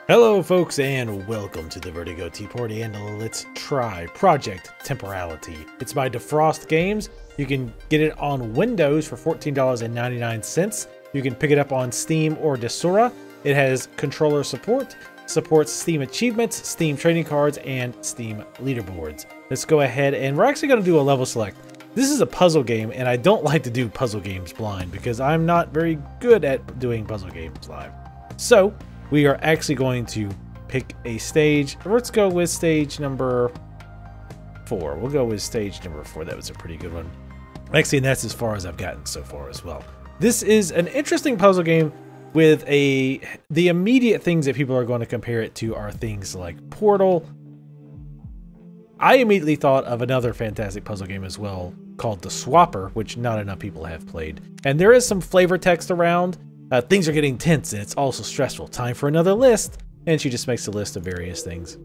Hello folks and welcome to the Vertigo Tea Party, and let's try Project Temporality. It's by Defrost Games. You can get it on Windows for $14.99. You can pick it up on Steam or Desura. It has controller support, supports Steam achievements, Steam trading cards, and Steam leaderboards. Let's go ahead and we're actually going to do a level select. This is a puzzle game, and I don't like to do puzzle games blind because I'm not very good at doing puzzle games live. So we are actually going to pick a stage. Let's go with stage number 4. We'll go with stage number 4. That was a pretty good one. Actually, and that's as far as I've gotten so far as well. This is an interesting puzzle game with the immediate things that people are going to compare it to are things like Portal. I immediately thought of another fantastic puzzle game as well called The Swapper, which not enough people have played. And there is some flavor text around. Things are getting tense and it's also stressful. Time for another list. And she just makes a list of various things.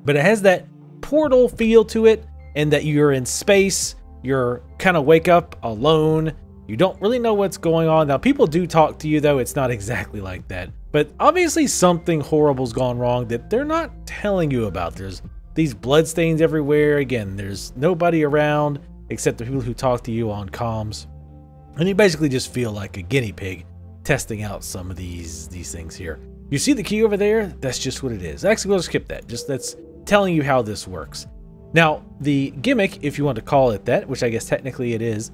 But it has that Portal feel to it, and that you're in space. You're kind of wake up alone. You don't really know what's going on. Now, people do talk to you, though. It's not exactly like that. But obviously something horrible's gone wrong that they're not telling you about. There's these bloodstains everywhere. Again, there's nobody around except the people who talk to you on comms. And you basically just feel like a guinea pig testing out some of these things here. You see the key over there? That's just what it is. Actually, we'll skip that. Just that's telling you how this works. Now, the gimmick, if you want to call it that, which I guess technically it is,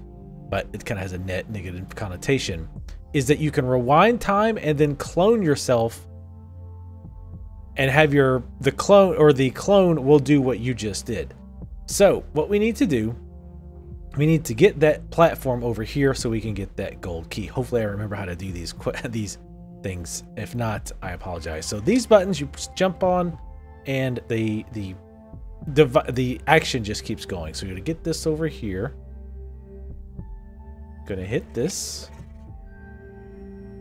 but it kind of has a net negative connotation, is that you can rewind time and then clone yourself and have the clone will do what you just did. So what we need to do, we need to get that platform over here so we can get that gold key. Hopefully I remember how to do these things. If not, I apologize. So these buttons you jump on, and the action just keeps going. So you're gonna get this over here. Gonna hit this,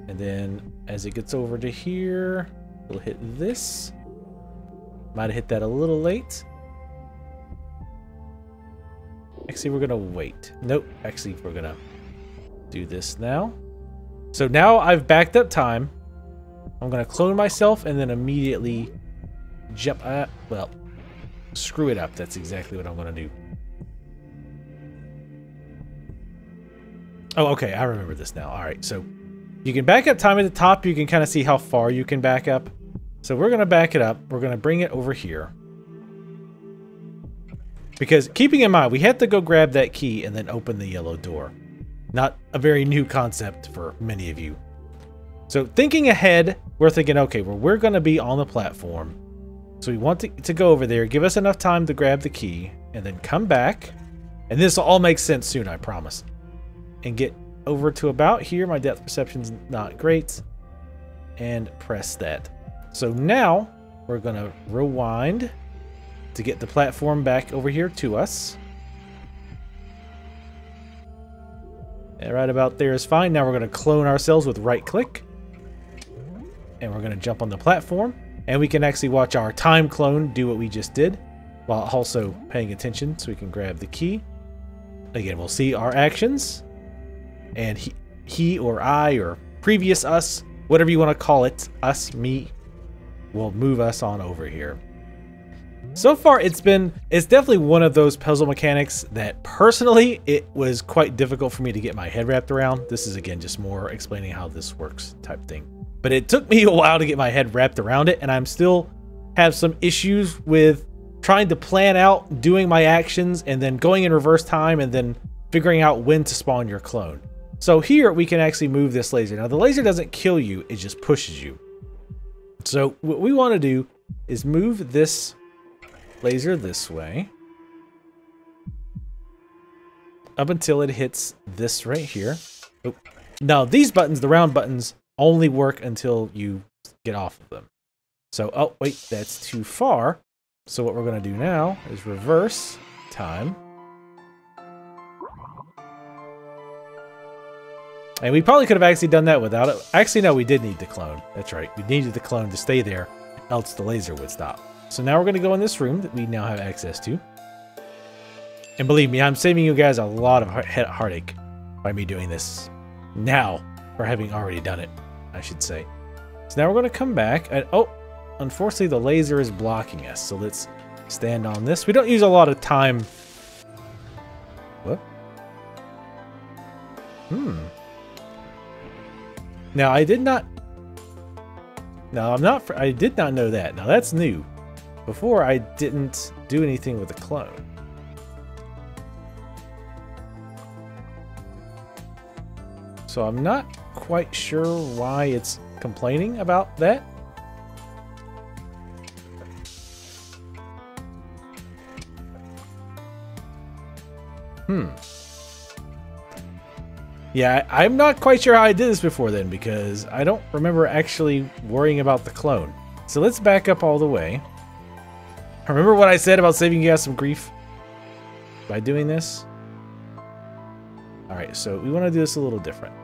and then as it gets over to here, we'll hit this. Might have hit that a little late. Actually, we're gonna wait. Nope. Actually, we're gonna do this now. So now I've backed up time. I'm gonna clone myself and then immediately jump. Well, screw it up. That's exactly what I'm gonna do. Oh, okay. I remember this now. All right. So you can back up time at the top. You can kind of see how far you can back up. So we're gonna back it up. We're gonna bring it over here. Because keeping in mind, we had to go grab that key and then open the yellow door. Not a very new concept for many of you. So thinking ahead, we're thinking, okay, well, we're going to be on the platform. So we want to go over there, give us enough time to grab the key, and then come back. And this will all make sense soon, I promise. And get over to about here. My depth perception's not great. And press that. So now we're going to rewind to get the platform back over here to us. And right about there is fine. Now we're going to clone ourselves with right click. And we're going to jump on the platform. And we can actually watch our time clone do what we just did, while also paying attention so we can grab the key. Again, we'll see our actions. And he or I or previous us, whatever you want to call it, us, me, will move us on over here. So far, it's definitely one of those puzzle mechanics that personally, it was quite difficult for me to get my head wrapped around. This is, again, just more explaining how this works type thing. But it took me a while to get my head wrapped around it, and I'm still have some issues with trying to plan out doing my actions and then going in reverse time and then figuring out when to spawn your clone. So here, we can actually move this laser. Now, the laser doesn't kill you, it just pushes you. So what we want to do is move this laser this way up until it hits this right here. Oh. Now these buttons, the round buttons, only work until you get off of them. So, oh wait, that's too far. So what we're going to do now is reverse time. And we probably could have actually done that without it. Actually, no, we did need the clone. That's right. We needed the clone to stay there, else the laser would stop. So now we're going to go in this room that we now have access to. And believe me, I'm saving you guys a lot of heartache by me doing this now, or having already done it, I should say. So now we're going to come back. And, oh, unfortunately the laser is blocking us. So let's stand on this. We don't use a lot of time. What? Now I did not. No, I'm not. I did not know that. Now that's new. Before I didn't do anything with the clone. So I'm not quite sure why it's complaining about that. Yeah, I'm not quite sure how I did this before then, because I don't remember actually worrying about the clone. So let's back up all the way. Remember what I said about saving you guys some grief by doing this? Alright, so we want to do this a little different.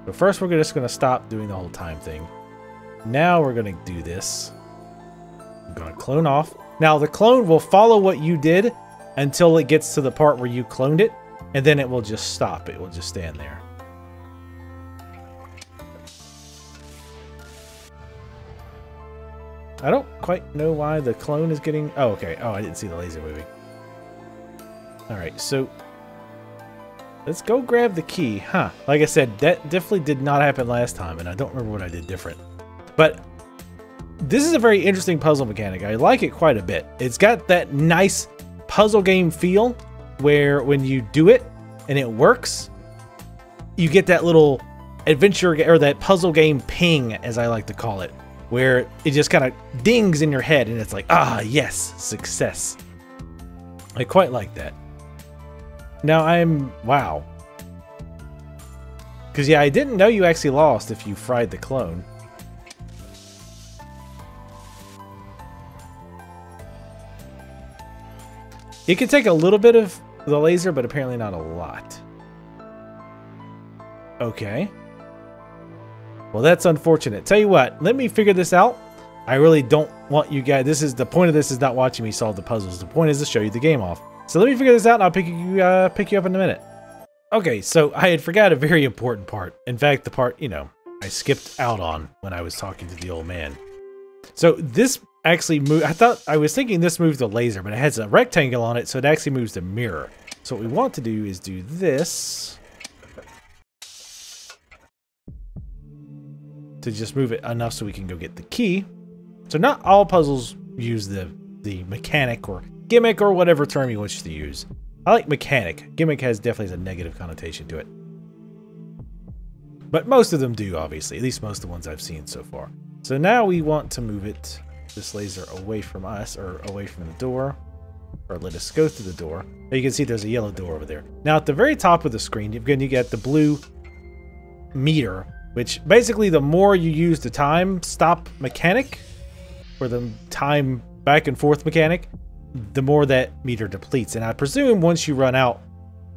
But first we're just going to stop doing the whole time thing. Now we're going to do this. I'm going to clone off. Now the clone will follow what you did until it gets to the part where you cloned it. And then it will just stop. It will just stand there. I don't quite know why the clone is getting... Oh, okay. Oh, I didn't see the laser moving. Alright, so... let's go grab the key. Huh. Like I said, that definitely did not happen last time, and I don't remember what I did different. But this is a very interesting puzzle mechanic. I like it quite a bit. It's got that nice puzzle game feel, where when you do it and it works, you get that little adventure or that puzzle game ping, as I like to call it, where it just kind of dings in your head and it's like, ah, yes, success. I quite like that. Now wow. Because yeah, I didn't know you actually lost if you fried the clone. It can take a little bit of the laser, but apparently not a lot. Okay. Well, that's unfortunate. Tell you what, let me figure this out. I really don't want you guys... the point of this is not watching me solve the puzzles. The point is to show you the game off. So let me figure this out and I'll pick you up in a minute. Okay, so I had forgot a very important part. In fact, the part, I skipped out on when I was talking to the old man. So this actually move. I was thinking this moves the laser, but it has a rectangle on it, so it actually moves the mirror. So what we want to do is do this to just move it enough so we can go get the key. So not all puzzles use the mechanic or gimmick or whatever term you wish to use. I like mechanic. Gimmick definitely has a negative connotation to it. But most of them do, obviously. At least most of the ones I've seen so far. So now we want to move this laser away from us, or away from the door, or let us go through the door. Now you can see there's a yellow door over there. Now at the very top of the screen, you get the blue meter, which basically the more you use the time stop mechanic, or the time back and forth mechanic, the more that meter depletes. And I presume once you run out,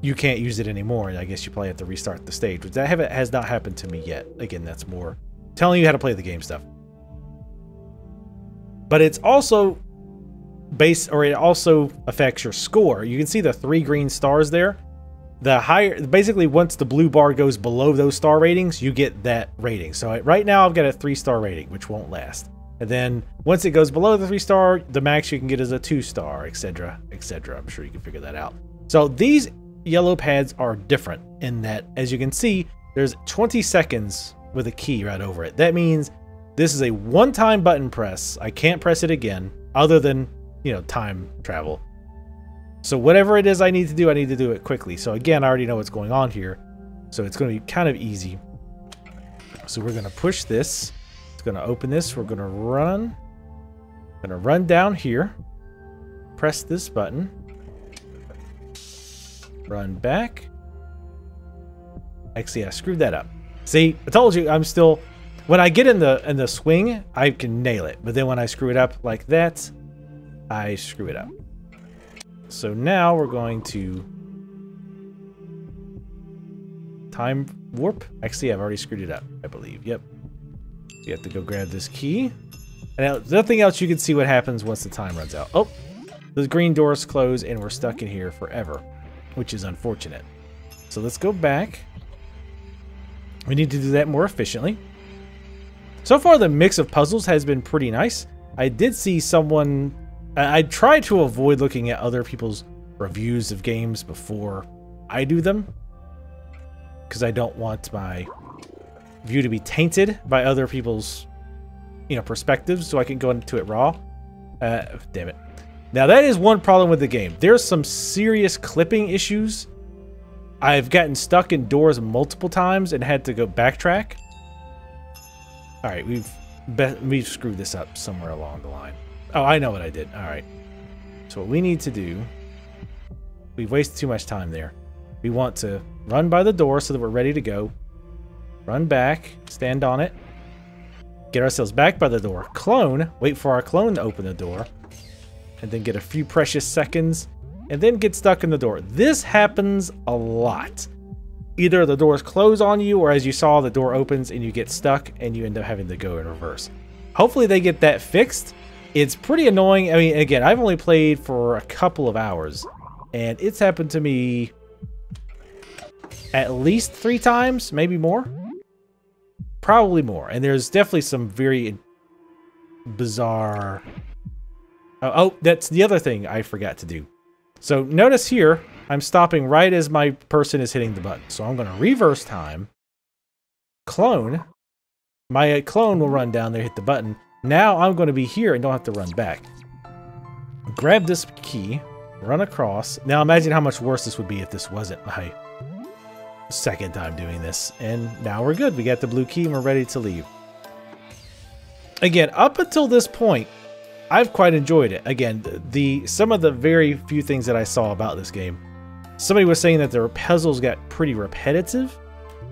you can't use it anymore. I guess you probably have to restart the stage, which has not happened to me yet. Again, that's more telling you how to play the game stuff. But it's also it also affects your score. You can see the 3 green stars there. Basically once the blue bar goes below those star ratings, you get that rating. So right now I've got a 3-star rating, which won't last. And then once it goes below the 3-star, the max you can get is a 2-star, etc., etc. I'm sure you can figure that out. So these yellow pads are different in that, as you can see, there's 20 seconds with a key right over it. That means this is a one-time button press. I can't press it again, other than, time travel. So whatever it is I need to do it quickly. So again, I already know what's going on here. So it's going to be kind of easy. So we're going to push this. It's going to open this. We're going to run. Going to run down here. Press this button. Run back. Actually, I screwed that up. See, I told you I'm still... When I get in the swing, I can nail it. But then when I screw it up like that, I screw it up. So now we're going to time warp. Actually, I've already screwed it up, I believe. Yep. You have to go grab this key. And nothing else, you can see what happens once the time runs out. Oh, the green doors close and we're stuck in here forever, which is unfortunate. So let's go back. We need to do that more efficiently. So far, the mix of puzzles has been pretty nice. I did see someone... I try to avoid looking at other people's reviews of games before I do them, because I don't want my view to be tainted by other people's, perspectives, so I can go into it raw. Damn it. Now, that is one problem with the game. There's some serious clipping issues. I've gotten stuck in doors multiple times and had to go backtrack. All right, we've screwed this up somewhere along the line. Oh, I know what I did. All right. So what we need to do, we've wasted too much time there. We want to run by the door so that we're ready to go. Run back, stand on it, get ourselves back by the door, clone, wait for our clone to open the door, and then get a few precious seconds, and then get stuck in the door. This happens a lot. Either the doors close on you, or as you saw, the door opens and you get stuck and you end up having to go in reverse. Hopefully they get that fixed. It's pretty annoying. I mean, again, I've only played for a couple of hours, and it's happened to me at least 3 times, maybe more. Probably more. And there's definitely some very bizarre... Oh, that's the other thing I forgot to do. So notice here, I'm stopping right as my person is hitting the button. So I'm going to reverse time, clone. My clone will run down there, hit the button. Now I'm going to be here and don't have to run back. Grab this key, run across. Now imagine how much worse this would be if this wasn't my second time doing this. And now we're good. We got the blue key and we're ready to leave. Again, up until this point, I've quite enjoyed it. Again, some of the very few things that I saw about this game, somebody was saying that the puzzles got pretty repetitive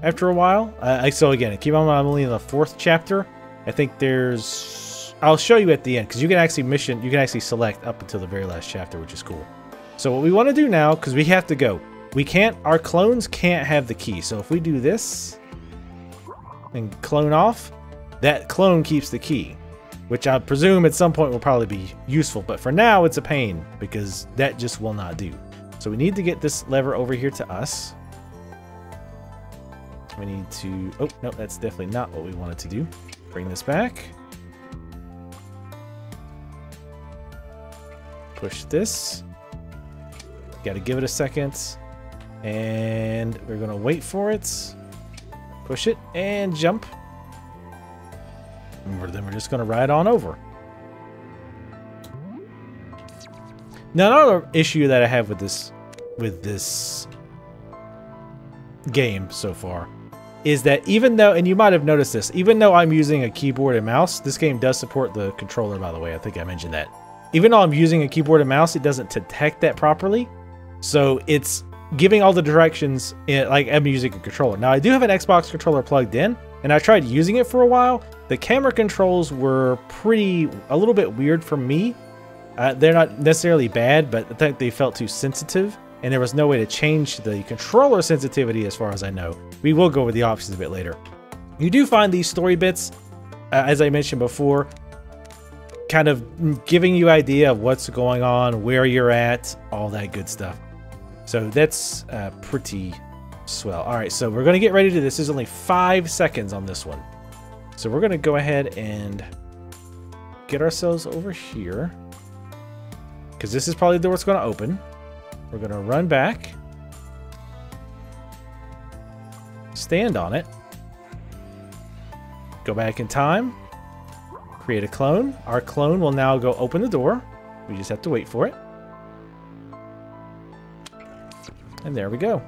after a while. So again, keep on mind, I'm only in the 4th chapter. I think there's... I'll show you at the end, because you can actually select up until the very last chapter, which is cool. So what we want to do now, because we have to go, our clones can't have the key. So if we do this and clone off, that clone keeps the key, which I presume at some point will probably be useful. But for now, it's a pain because that just will not do. So we need to get this lever over here to us. We need to... Oh, no, that's definitely not what we wanted to do. Bring this back. Push this. Got to give it a second. And we're going to wait for it. Push it and jump. And then we're just going to ride on over. Now, another issue that I have with this game so far is that even though, and you might have noticed this, even though I'm using a keyboard and mouse, this game does support the controller, by the way. I think I mentioned that. Even though I'm using a keyboard and mouse, it doesn't detect that properly. So it's giving all the directions like I'm using a controller. Now, I do have an Xbox controller plugged in, and I tried using it for a while. The camera controls were a little bit weird for me. They're not necessarily bad, but I think they felt too sensitive, and there was no way to change the controller sensitivity as far as I know. We will go over the options a bit later. You do find these story bits, as I mentioned before, kind of giving you an idea of what's going on, where you're at, all that good stuff. So that's pretty swell. All right, so we're going to get ready to this. There's only 5 seconds on this one. So we're going to go ahead and get ourselves over here, because this is probably the door that's going to open. We're going to run back, stand on it, go back in time, create a clone. Our clone will now go open the door. We just have to wait for it. And there we go.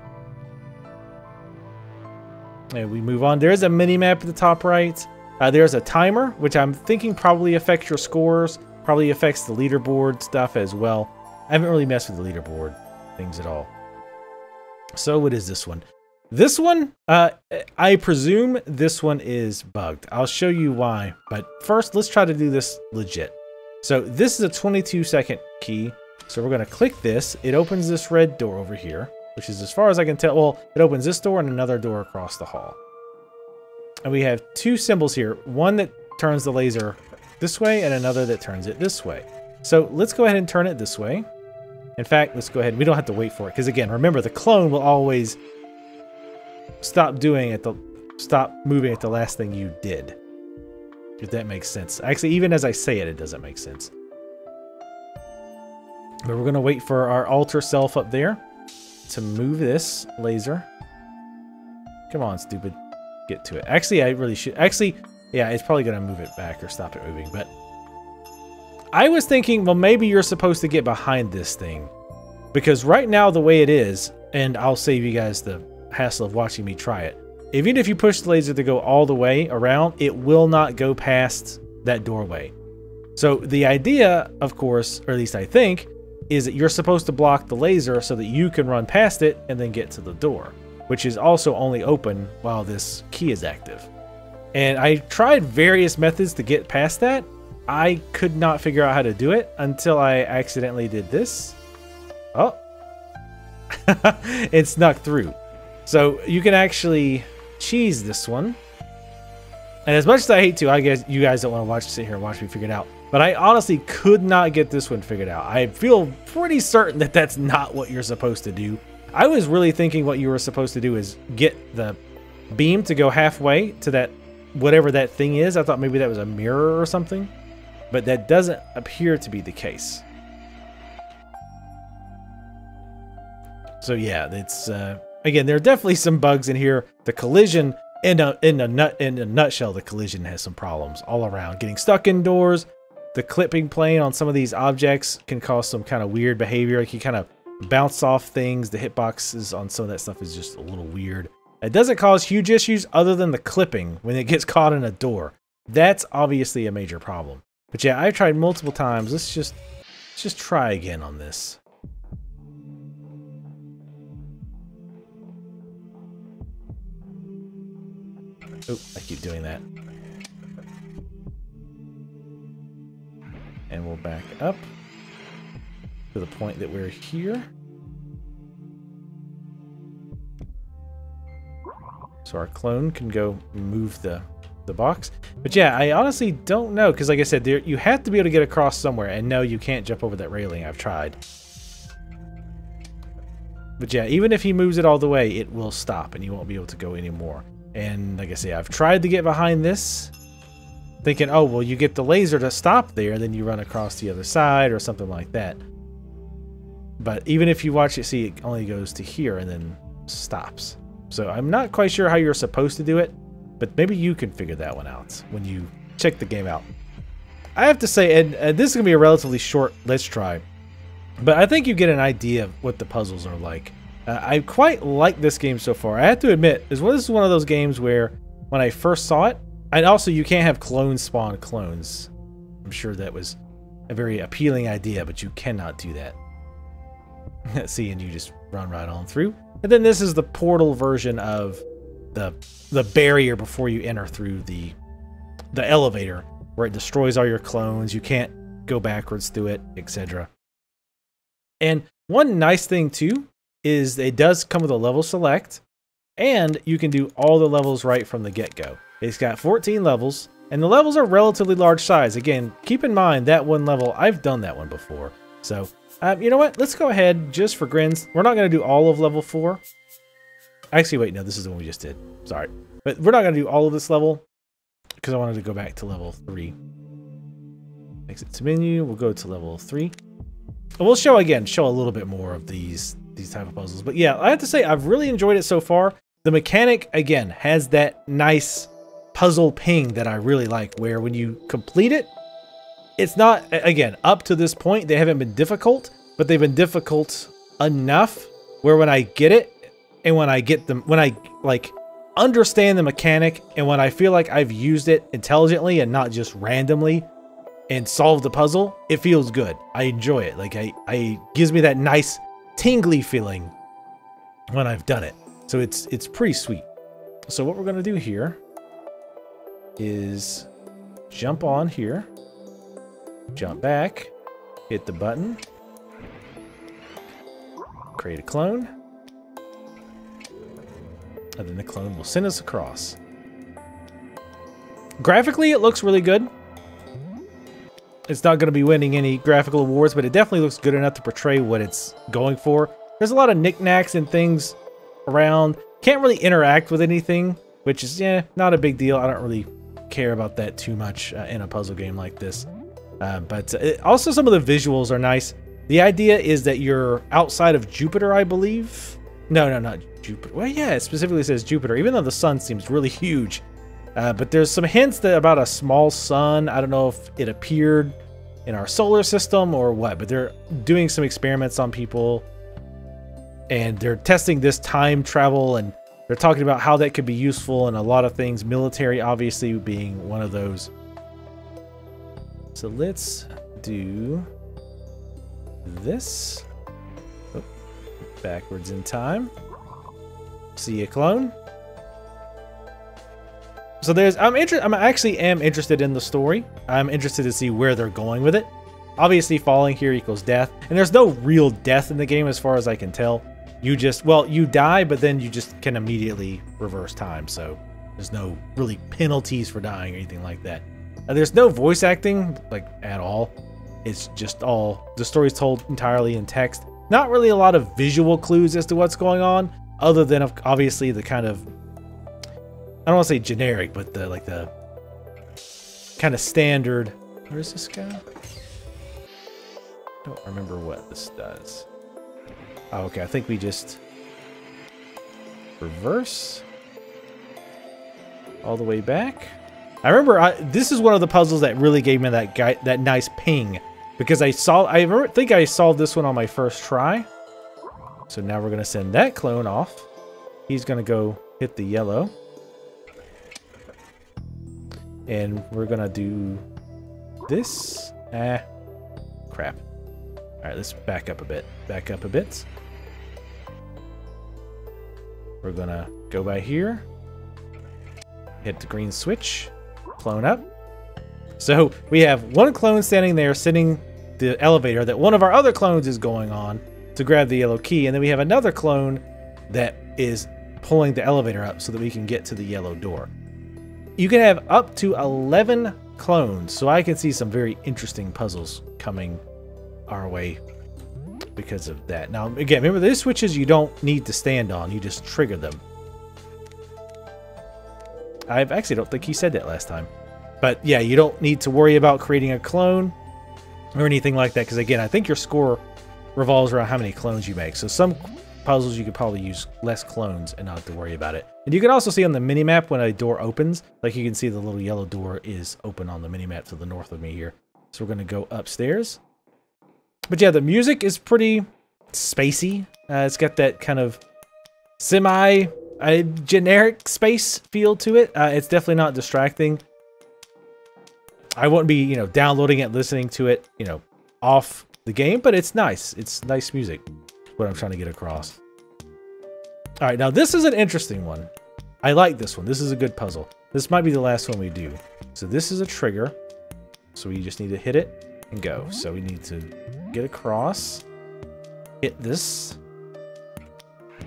And we move on. There's a mini map at the top right. There's a timer, which I'm thinking probably affects your scores, probably affects the leaderboard stuff as well. I haven't really messed with the leaderboard things at all. So what is this one? This one, I presume this one is bugged. I'll show you why. But first, let's try to do this legit. So this is a 22-second key. So we're going to click this. It opens this red door over here, which is, as far as I can tell, well, it opens this door and another door across the hall. And we have 2 symbols here. One that turns the laser this way and another that turns it this way. So let's go ahead and turn it this way. In fact, let's go ahead. We don't have to wait for it, because again, remember, the clone will always stop moving at the last thing you did. If that makes sense. Actually, even as I say it, it doesn't make sense. But we're going to wait for our altar self up there to move this laser. Come on, stupid. Get to it. Actually, I really should. Actually, yeah, it's probably going to move it back or stop it moving. But I was thinking, well, maybe you're supposed to get behind this thing. Because right now, the way it is, and I'll save you guys the hassle of watching me try it. Even if you push the laser to go all the way around, it will not go past that doorway. So the idea, of course, or at least I think, is that you're supposed to block the laser so that you can run past it and then get to the door, which is also only open while this key is active. And I tried various methods to get past that. I could not figure out how to do it until I accidentally did this. Oh, it snuck through. So you can actually cheese this one. And as much as I hate to, I guess you guys don't want to sit here and watch me figure it out. But I honestly could not get this one figured out. I feel pretty certain that that's not what you're supposed to do. I was really thinking what you were supposed to do is get the beam to go halfway to that, whatever that thing is. I thought maybe that was a mirror or something. But that doesn't appear to be the case. So yeah, it's again, there are definitely some bugs in here. The collision, in a nutshell, the collision has some problems all around. Getting stuck indoors, the clipping plane on some of these objects can cause some kind of weird behavior. Like you kind of bounce off things. The hitboxes on some of that stuff is just a little weird. It doesn't cause huge issues other than the clipping when it gets caught in a door. That's obviously a major problem. But yeah, I've tried multiple times. Let's just try again on this. Oh, I keep doing that. And we'll back up to the point that we're here. So our clone can go move the box. But yeah, I honestly don't know, because like I said, you have to be able to get across somewhere, and no, you can't jump over that railing. I've tried. But yeah, even if he moves it all the way, it will stop, and you won't be able to go anymore. And like I say, I've tried to get behind this, thinking, oh, well, you get the laser to stop there, then you run across the other side or something like that. But even if you watch it, see, it only goes to here and then stops. So I'm not quite sure how you're supposed to do it, but maybe you can figure that one out when you check the game out. I have to say, and this is going to be a relatively short Let's Try, but I think you get an idea of what the puzzles are like. I quite like this game so far. I have to admit, this is one of those games where when I first saw it, and also you can't have clones spawn clones. I'm sure that was a very appealing idea, but you cannot do that. See, and you just run right on through. And then this is the portal version of the barrier before you enter through the elevator, where it destroys all your clones. You can't go backwards through it, etc. And one nice thing too is it does come with a level select, and you can do all the levels right from the get-go. It's got 14 levels, and the levels are relatively large size. Again, keep in mind that one level, I've done that one before. So, you know what? Let's go ahead, just for grins. We're not going to do all of level 4. Actually, wait, no, this is the one we just did. Sorry. But we're not going to do all of this level, because I wanted to go back to level 3. Exit to menu, we'll go to level 3. And we'll show a little bit more of these type of puzzles. But yeah, I have to say, I've really enjoyed it so far. The mechanic, again, has that nice puzzle ping that I really like, where when you complete it, it's not, again, up to this point, they haven't been difficult, but they've been difficult enough where when I get it, and when I get them, when I, like, understand the mechanic, and when I feel like I've used it intelligently and not just randomly, and solved the puzzle, it feels good. I enjoy it. Like, it gives me that nice tingly feeling when I've done it. So it's pretty sweet. So what we're gonna do here is jump on here, jump back, hit the button, create a clone, and then the clone will send us across. Graphically, it looks really good. It's not going to be winning any graphical awards, but it definitely looks good enough to portray what it's going for. There's a lot of knickknacks and things around. Can't really interact with anything, which is, yeah, not a big deal. I don't really care about that too much in a puzzle game like this. Also some of the visuals are nice. The idea is that you're outside of Jupiter, I believe. No, not Jupiter. Well, yeah, it specifically says Jupiter, even though the sun seems really huge. But there's some hints about a small sun. I don't know if it appeared in our solar system or what, but they're doing some experiments on people. And they're testing this time travel, and they're talking about how that could be useful in a lot of things. Military, obviously, being one of those. So let's do this. Oh, backwards in time. See a clone. So I'm actually interested in the story. I'm interested to see where they're going with it. Obviously, falling here equals death, and there's no real death in the game as far as I can tell. You just, well, you die, but then you just can immediately reverse time. So there's no really penalties for dying or anything like that. There's no voice acting, like, at all. It's just all, the story's told entirely in text. Not really a lot of visual clues as to what's going on, other than obviously the kind of, I don't want to say generic, but the kind of standard. Where is this guy? I don't remember what this does. Oh, okay, I think we just reverse all the way back. I remember this is one of the puzzles that really gave me that nice ping, because I think I solved this one on my first try. So now we're gonna send that clone off. He's gonna go hit the yellow, and we're gonna do this. Crap. All right, let's back up a bit. Back up a bit. We're gonna go by here, hit the green switch, clone up. So we have one clone standing there, sending the elevator that one of our other clones is going on to grab the yellow key, and then we have another clone that is pulling the elevator up so that we can get to the yellow door. You can have up to 11 clones, so I can see some very interesting puzzles coming our way because of that. Now, again, remember, these switches you don't need to stand on. You just trigger them. I actually don't think he said that last time. But yeah, you don't need to worry about creating a clone or anything like that, because again, I think your score revolves around how many clones you make. So some puzzles you could probably use less clones and not have to worry about it. And you can also see on the minimap when a door opens, like you can see the little yellow door is open on the minimap to the north of me here. So we're going to go upstairs. But yeah, the music is pretty spacey. It's got that kind of semi-generic space feel to it. It's definitely not distracting. I wouldn't be, downloading it, listening to it, off the game, but it's nice. It's nice music. What I'm trying to get across. All right, now this is an interesting one. I like this one. This is a good puzzle. This might be the last one we do. So this is a trigger. So we just need to hit it and go. So we need to get across, hit this,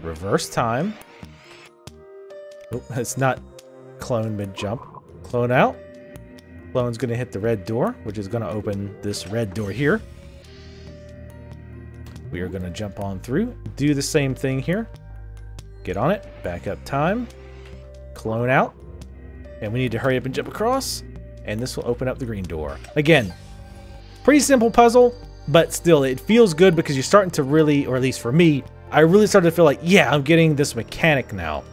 reverse time. Oh, it's not clone mid-jump. Clone out. Clone's going to hit the red door, which is going to open this red door here. We are going to jump on through, do the same thing here. Get on it, back up time, clone out, and we need to hurry up and jump across, and this will open up the green door. Again, pretty simple puzzle, but still, it feels good because you're starting to really, or at least for me, I really started to feel like, yeah, I'm getting this mechanic now.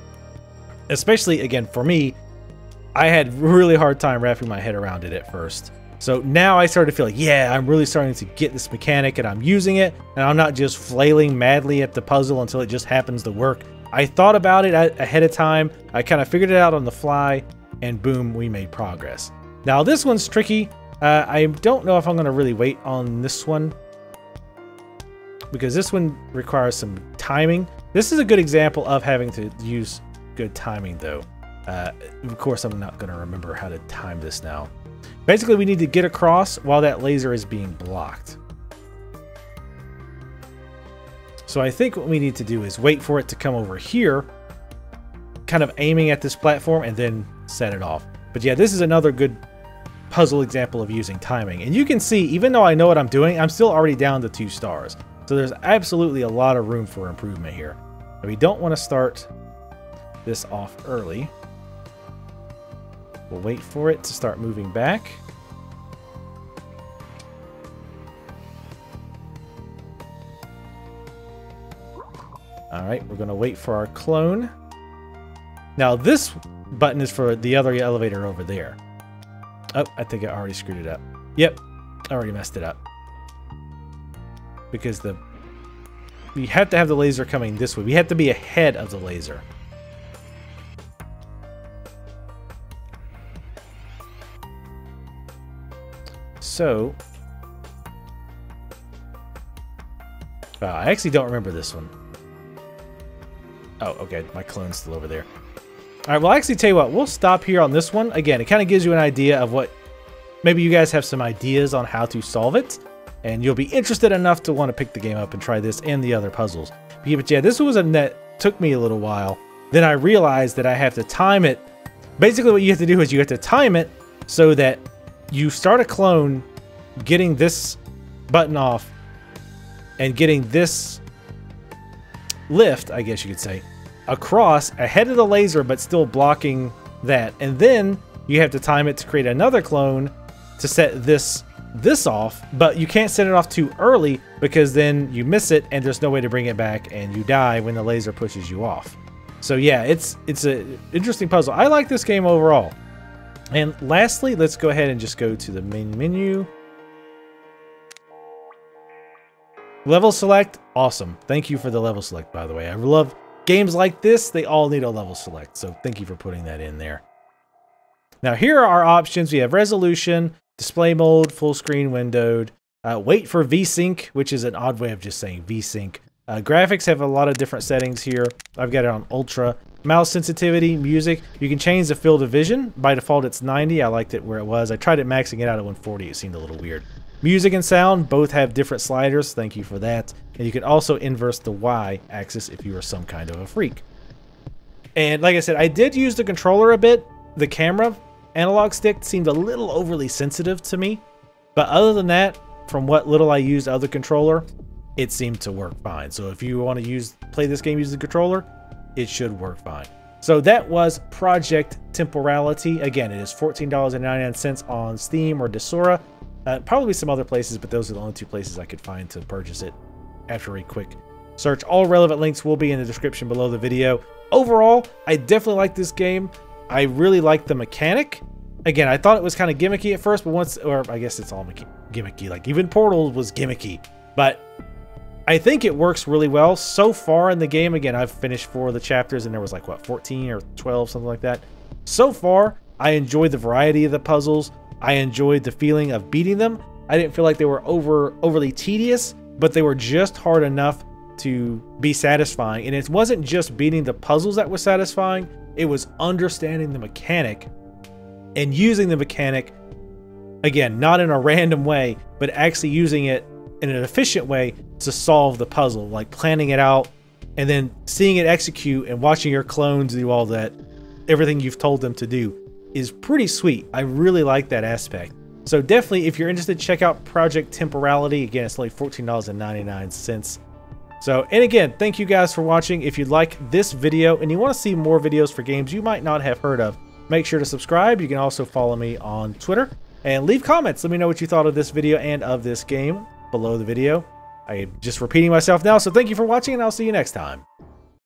Especially, again, for me, I had a really hard time wrapping my head around it at first. So now I started to feel like, yeah, I'm really starting to get this mechanic and I'm using it, and I'm not just flailing madly at the puzzle until it just happens to work. I thought about it ahead of time, I kind of figured it out on the fly, and boom, we made progress. Now this one's tricky. I don't know if I'm going to really wait on this one, because this one requires some timing. This is a good example of having to use good timing though. Of course, I'm not going to remember how to time this now. Basically, we need to get across while that laser is being blocked. So I think what we need to do is wait for it to come over here, kind of aiming at this platform, and then set it off. But yeah, this is another good puzzle example of using timing. And you can see, even though I know what I'm doing, I'm still already down to 2 stars. So there's absolutely a lot of room for improvement here. And we don't want to start this off early. We'll wait for it to start moving back. All right, we're gonna wait for our clone. Now this button is for the other elevator over there. Oh, I think I already screwed it up. Yep, I already messed it up. Because we have to have the laser coming this way. We have to be ahead of the laser. So, I actually don't remember this one. Oh, okay, my clone's still over there. All right, well, I'll actually tell you what, we'll stop here on this one. Again, it kind of gives you an idea of what, maybe you guys have some ideas on how to solve it, and you'll be interested enough to want to pick the game up and try this and the other puzzles. But yeah, this was that took me a little while. Then I realized that I have to time it. Basically, what you have to do is you have to time it so that you start a clone getting this button off and getting this lift, I guess you could say, across ahead of the laser, but still blocking that. And then you have to time it to create another clone to set this off, but you can't set it off too early because then you miss it and there's no way to bring it back and you die when the laser pushes you off. So yeah, it's an interesting puzzle. I like this game overall. And lastly, let's go ahead and just go to the main menu. Level select, awesome. Thank you for the level select, by the way. I love games like this. They all need a level select, so thank you for putting that in there. Now here are our options. We have resolution, display mode, full screen windowed, wait for VSync, which is an odd way of just saying VSync. Graphics have a lot of different settings here. I've got it on ultra. Mouse sensitivity, music. You can change the field of vision. By default, it's 90. I liked it where it was. I tried it maxing it out at 140. It seemed a little weird. Music and sound both have different sliders. Thank you for that. And you can also inverse the Y axis if you are some kind of a freak. And like I said, I did use the controller a bit. The camera analog stick seemed a little overly sensitive to me. But other than that, from what little I used of the controller, it seemed to work fine. So if you want to play this game using the controller, it should work fine. So that was Project Temporality. Again, it is $14.99 on Steam or Desura. Probably some other places, but those are the only two places I could find to purchase it after a quick search. All relevant links will be in the description below the video. Overall, I definitely like this game. I really like the mechanic. Again, I thought it was kind of gimmicky at first, but or I guess it's all gimmicky. Like even Portal was gimmicky, but I think it works really well so far in the game. Again, I've finished 4 of the chapters and there was like, what, 14 or 12, something like that. So far, I enjoyed the variety of the puzzles. I enjoyed the feeling of beating them. I didn't feel like they were overly tedious, but they were just hard enough to be satisfying. And it wasn't just beating the puzzles that was satisfying. It was understanding the mechanic and using the mechanic, again, not in a random way, but actually using it in an efficient way to solve the puzzle, like planning it out and then seeing it execute and watching your clones do all that, everything you've told them to do is pretty sweet. I really like that aspect. So definitely, if you're interested, check out Project Temporality. Again, it's only $14.99. So, and again, thank you guys for watching. If you like this video and you want to see more videos for games you might not have heard of, make sure to subscribe. You can also follow me on Twitter and leave comments. Let me know what you thought of this video and of this game below the video. I'm just repeating myself now, so thank you for watching, and I'll see you next time.